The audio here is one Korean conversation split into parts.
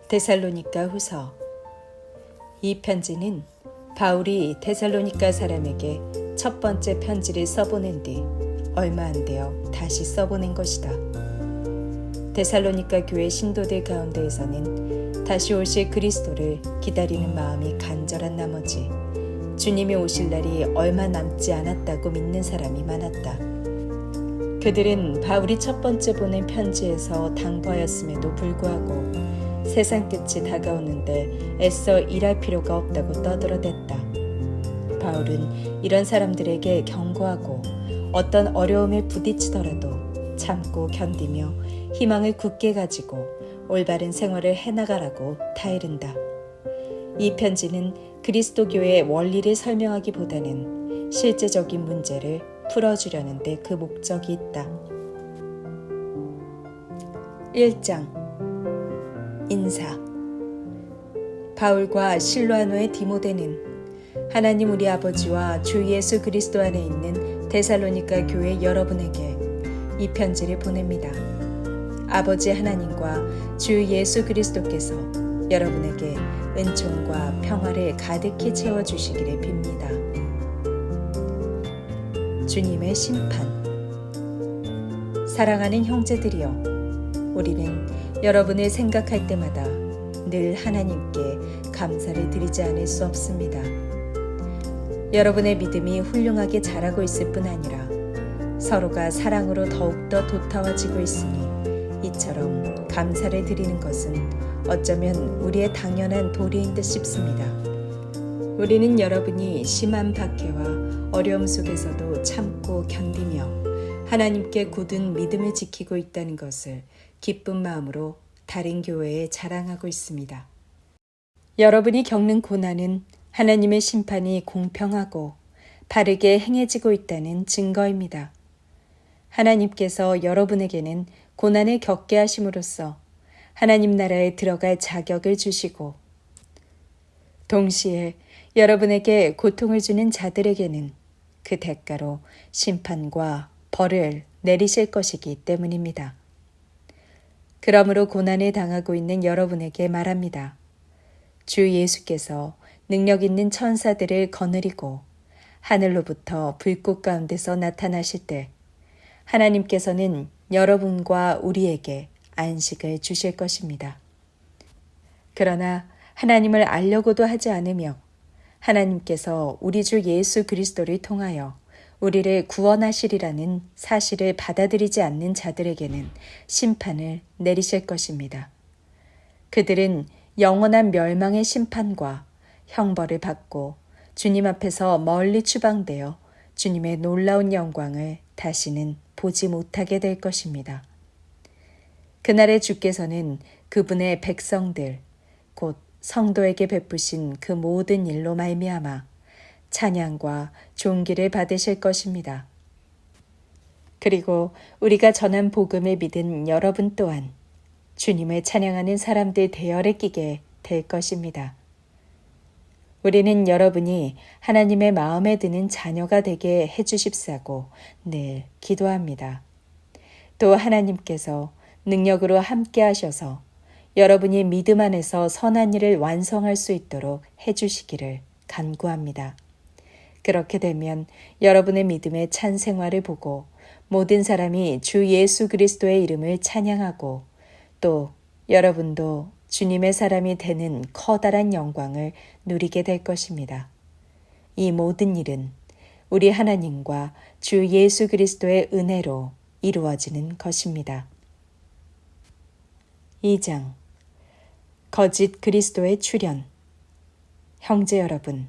데살로니가 후서. 이 편지는 바울이 데살로니가 사람에게 첫 번째 편지를 써보낸 뒤 얼마 안 되어 다시 써보낸 것이다. 데살로니가 교회 신도들 가운데에서는 다시 오실 그리스도를 기다리는 마음이 간절한 나머지 주님이 오실 날이 얼마 남지 않았다고 믿는 사람이 많았다. 그들은 바울이 첫 번째 보낸 편지에서 당부하였음에도 불구하고 세상 끝이 다가오는데 애써 일할 필요가 없다고 떠들어댔다. 바울은 이런 사람들에게 경고하고 어떤 어려움에 부딪히더라도 참고 견디며 희망을 굳게 가지고 올바른 생활을 해나가라고 타이른다. 이 편지는 그리스도교의 원리를 설명하기보다는 실제적인 문제를 풀어주려는 데 그 목적이 있다. 1장 인사. 바울과 실로아노의 디모데는 하나님 우리 아버지와 주 예수 그리스도 안에 있는 데살로니가 교회 여러분에게 이 편지를 보냅니다. 아버지 하나님과 주 예수 그리스도께서 여러분에게 은총과 평화를 가득히 채워주시기를 빕니다. 주님의 심판. 사랑하는 형제들이여, 우리는 여러분을 생각할 때마다 늘 하나님께 감사를 드리지 않을 수 없습니다. 여러분의 믿음이 훌륭하게 자라고 있을 뿐 아니라 서로가 사랑으로 더욱더 도타워지고 있으니 이처럼 감사를 드리는 것은 어쩌면 우리의 당연한 도리인 듯 싶습니다. 우리는 여러분이 심한 박해와 어려움 속에서도 참고 견디며 하나님께 굳은 믿음을 지키고 있다는 것을 기쁜 마음으로 다른 교회에 자랑하고 있습니다. 여러분이 겪는 고난은 하나님의 심판이 공평하고 바르게 행해지고 있다는 증거입니다. 하나님께서 여러분에게는 고난을 겪게 하심으로써 하나님 나라에 들어갈 자격을 주시고 동시에 여러분에게 고통을 주는 자들에게는 그 대가로 심판과 벌을 내리실 것이기 때문입니다. 그러므로 고난을 당하고 있는 여러분에게 말합니다. 주 예수께서 능력 있는 천사들을 거느리고 하늘로부터 불꽃 가운데서 나타나실 때 하나님께서는 여러분과 우리에게 안식을 주실 것입니다. 그러나 하나님을 알려고도 하지 않으며 하나님께서 우리 주 예수 그리스도를 통하여 우리를 구원하시리라는 사실을 받아들이지 않는 자들에게는 심판을 내리실 것입니다. 그들은 영원한 멸망의 심판과 형벌을 받고 주님 앞에서 멀리 추방되어 주님의 놀라운 영광을 다시는 보지 못하게 될 것입니다. 그날에 주께서는 그분의 백성들, 곧 성도에게 베푸신 그 모든 일로 말미암아 찬양과 존귀를 받으실 것입니다. 그리고 우리가 전한 복음을 믿은 여러분 또한 주님을 찬양하는 사람들 대열에 끼게 될 것입니다. 우리는 여러분이 하나님의 마음에 드는 자녀가 되게 해주십사고 늘 기도합니다. 또 하나님께서 능력으로 함께 하셔서 여러분이 믿음 안에서 선한 일을 완성할 수 있도록 해주시기를 간구합니다. 그렇게 되면 여러분의 믿음의 찬 생활을 보고 모든 사람이 주 예수 그리스도의 이름을 찬양하고 또 여러분도 주님의 사람이 되는 커다란 영광을 누리게 될 것입니다. 이 모든 일은 우리 하나님과 주 예수 그리스도의 은혜로 이루어지는 것입니다. 2장 거짓 그리스도의 출현. 형제 여러분,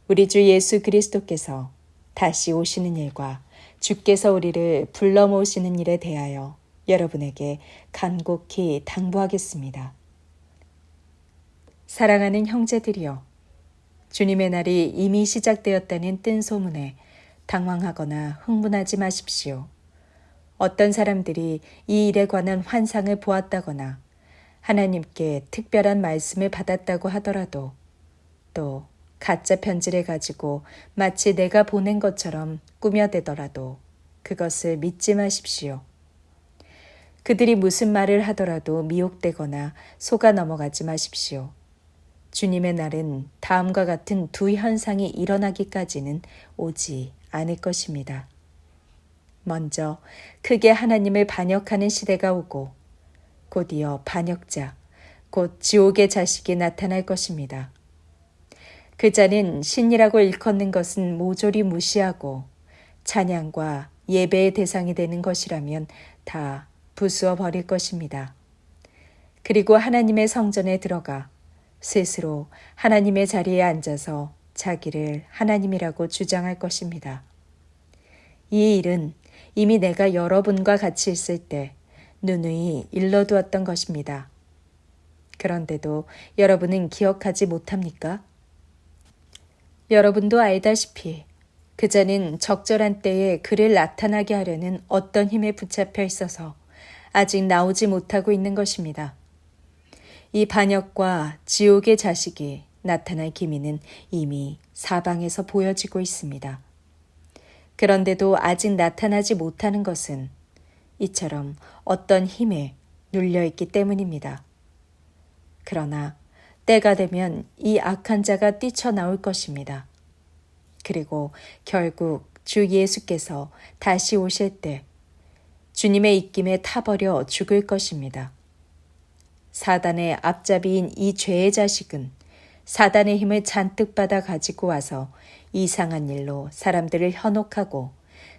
우리 주 예수 그리스도께서 다시 오시는 일과 주께서 우리를 불러 모으시는 일에 대하여 여러분에게 간곡히 당부하겠습니다. 사랑하는 형제들이여, 주님의 날이 이미 시작되었다는 뜬 소문에 당황하거나 흥분하지 마십시오. 어떤 사람들이 이 일에 관한 환상을 보았다거나 하나님께 특별한 말씀을 받았다고 하더라도 또 가짜 편지를 가지고 마치 내가 보낸 것처럼 꾸며대더라도 그것을 믿지 마십시오. 그들이 무슨 말을 하더라도 미혹되거나 속아 넘어가지 마십시오. 주님의 날은 다음과 같은 두 현상이 일어나기까지는 오지 않을 것입니다. 먼저 크게 하나님을 반역하는 시대가 오고 곧이어 반역자, 곧 지옥의 자식이 나타날 것입니다. 그 자는 신이라고 일컫는 것은 모조리 무시하고 찬양과 예배의 대상이 되는 것이라면 다 부수어 버릴 것입니다. 그리고 하나님의 성전에 들어가 스스로 하나님의 자리에 앉아서 자기를 하나님이라고 주장할 것입니다. 이 일은 이미 내가 여러분과 같이 있을 때 누누이 일러두었던 것입니다. 그런데도 여러분은 기억하지 못합니까? 여러분도 알다시피 그 자는 적절한 때에 그를 나타나게 하려는 어떤 힘에 붙잡혀 있어서 아직 나오지 못하고 있는 것입니다. 이 반역과 지옥의 자식이 나타날 기미는 이미 사방에서 보여지고 있습니다. 그런데도 아직 나타나지 못하는 것은 이처럼 어떤 힘에 눌려있기 때문입니다. 그러나 때가 되면 이 악한 자가 뛰쳐나올 것입니다. 그리고 결국 주 예수께서 다시 오실 때 주님의 입김에 타버려 죽을 것입니다. 사단의 앞잡이인 이 죄의 자식은 사단의 힘을 잔뜩 받아 가지고 와서 이상한 일로 사람들을 현혹하고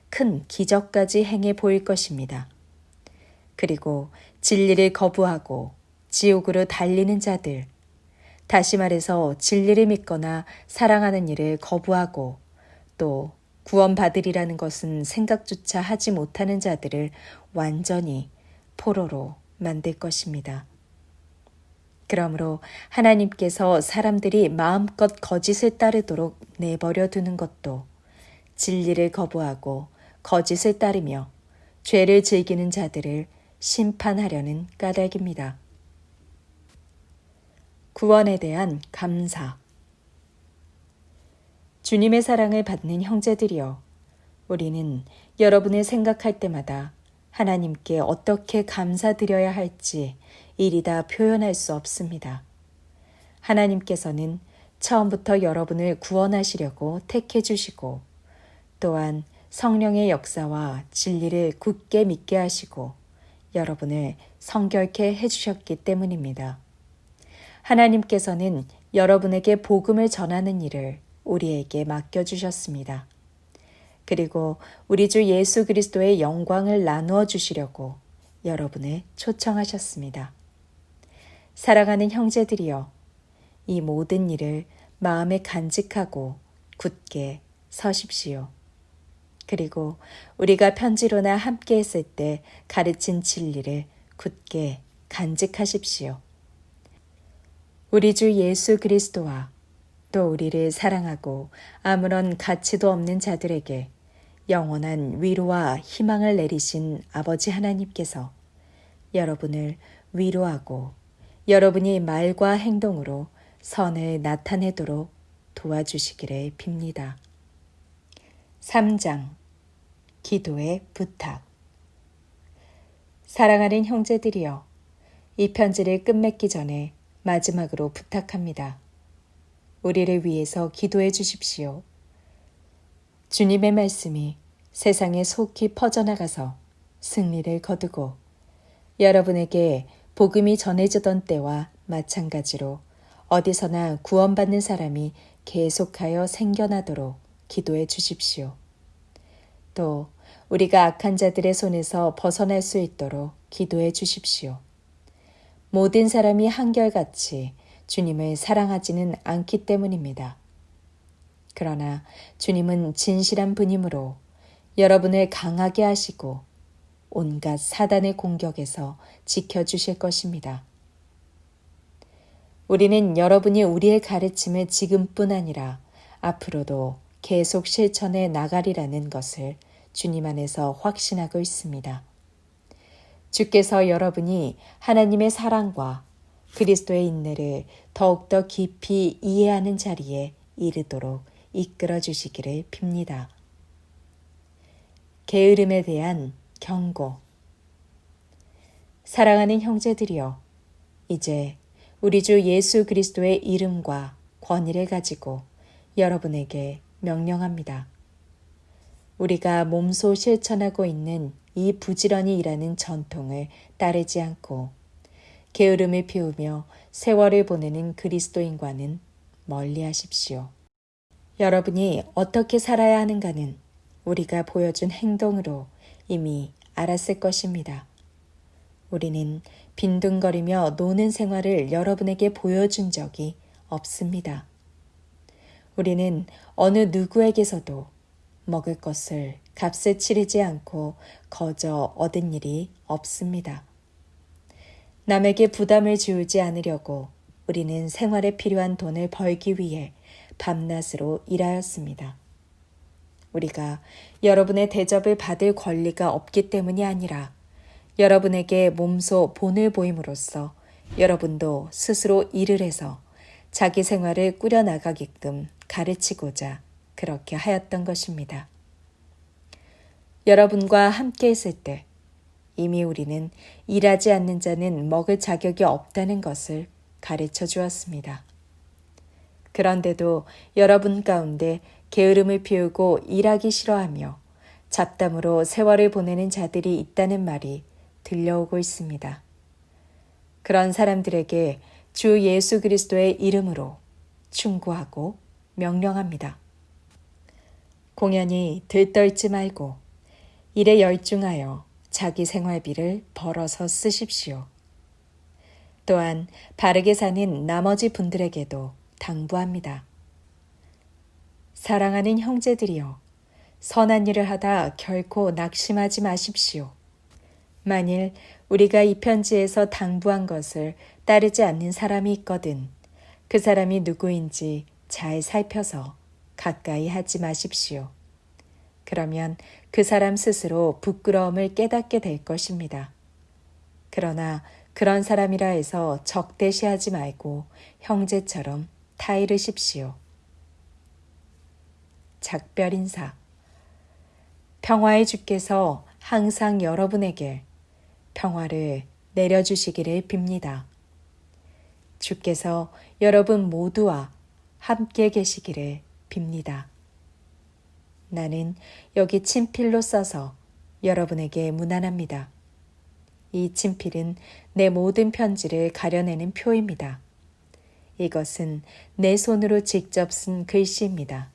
큰 기적까지 행해 보일 것입니다. 그리고 진리를 거부하고 지옥으로 달리는 자들, 다시 말해서 진리를 믿거나 사랑하는 일을 거부하고 또 구원받으리라는 것은 생각조차 하지 못하는 자들을 완전히 포로로 만들 것입니다. 그러므로 하나님께서 사람들이 마음껏 거짓을 따르도록 내버려 두는 것도 진리를 거부하고 거짓을 따르며 죄를 즐기는 자들을 심판하려는 까닭입니다. 구원에 대한 감사. 주님의 사랑을 받는 형제들이여, 우리는 여러분을 생각할 때마다 하나님께 어떻게 감사드려야 할지 이리 다 표현할 수 없습니다. 하나님께서는 처음부터 여러분을 구원하시려고 택해 주시고 또한 성령의 역사와 진리를 굳게 믿게 하시고 여러분을 성결케 해주셨기 때문입니다. 하나님께서는 여러분에게 복음을 전하는 일을 우리에게 맡겨주셨습니다. 그리고 우리 주 예수 그리스도의 영광을 나누어 주시려고 여러분을 초청하셨습니다. 사랑하는 형제들이여, 이 모든 일을 마음에 간직하고 굳게 서십시오. 그리고 우리가 편지로나 함께 했을 때 가르친 진리를 굳게 간직하십시오. 우리 주 예수 그리스도와 또 우리를 사랑하고 아무런 가치도 없는 자들에게 영원한 위로와 희망을 내리신 아버지 하나님께서 여러분을 위로하고 여러분이 말과 행동으로 선을 나타내도록 도와주시기를 빕니다. 3장 기도의 부탁. 사랑하는 형제들이여, 이 편지를 끝맺기 전에 마지막으로 부탁합니다. 우리를 위해서 기도해 주십시오. 주님의 말씀이 세상에 속히 퍼져나가서 승리를 거두고 여러분에게 복음이 전해지던 때와 마찬가지로 어디서나 구원받는 사람이 계속하여 생겨나도록 기도해 주십시오. 또 우리가 악한 자들의 손에서 벗어날 수 있도록 기도해 주십시오. 모든 사람이 한결같이 주님을 사랑하지는 않기 때문입니다. 그러나 주님은 진실한 분이므로 여러분을 강하게 하시고 온갖 사단의 공격에서 지켜주실 것입니다. 우리는 여러분이 우리의 가르침을 지금뿐 아니라 앞으로도 계속 실천해 나가리라는 것을 주님 안에서 확신하고 있습니다. 주께서 여러분이 하나님의 사랑과 그리스도의 인내를 더욱더 깊이 이해하는 자리에 이르도록 이끌어 주시기를 빕니다. 게으름에 대한 경고. 사랑하는 형제들이여, 이제 우리 주 예수 그리스도의 이름과 권위를 가지고 여러분에게 명령합니다. 우리가 몸소 실천하고 있는 이 부지런히 일하는 전통을 따르지 않고 게으름을 피우며 세월을 보내는 그리스도인과는 멀리 하십시오. 여러분이 어떻게 살아야 하는가는 우리가 보여준 행동으로 이미 알았을 것입니다. 우리는 빈둥거리며 노는 생활을 여러분에게 보여준 적이 없습니다. 우리는 어느 누구에게서도 먹을 것을 값에 치르지 않고 거저 얻은 일이 없습니다. 남에게 부담을 주지 않으려고 우리는 생활에 필요한 돈을 벌기 위해 밤낮으로 일하였습니다. 우리가 여러분의 대접을 받을 권리가 없기 때문이 아니라 여러분에게 몸소 본을 보임으로써 여러분도 스스로 일을 해서 자기 생활을 꾸려나가게끔 가르치고자 그렇게 하였던 것입니다. 여러분과 함께 있을 때 이미 우리는 일하지 않는 자는 먹을 자격이 없다는 것을 가르쳐 주었습니다. 그런데도 여러분 가운데 게으름을 피우고 일하기 싫어하며 잡담으로 세월을 보내는 자들이 있다는 말이 들려오고 있습니다. 그런 사람들에게 주 예수 그리스도의 이름으로 충고하고 명령합니다. 공연히 들떠있지 말고 일에 열중하여 자기 생활비를 벌어서 쓰십시오. 또한 바르게 사는 나머지 분들에게도 당부합니다. 사랑하는 형제들이여, 선한 일을 하다 결코 낙심하지 마십시오. 만일 우리가 이 편지에서 당부한 것을 따르지 않는 사람이 있거든 그 사람이 누구인지 잘 살펴서 가까이 하지 마십시오. 그러면 그 사람 스스로 부끄러움을 깨닫게 될 것입니다. 그러나 그런 사람이라 해서 적대시하지 말고 형제처럼 타이르십시오. 작별 인사. 평화의 주께서 항상 여러분에게 평화를 내려주시기를 빕니다. 주께서 여러분 모두와 함께 계시기를 빕니다. 나는 여기 친필로 써서 여러분에게 문안합니다. 이 친필은 내 모든 편지를 가려내는 표입니다. 이것은 내 손으로 직접 쓴 글씨입니다.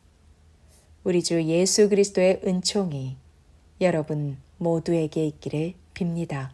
우리 주 예수 그리스도의 은총이 여러분 모두에게 있기를 빕니다.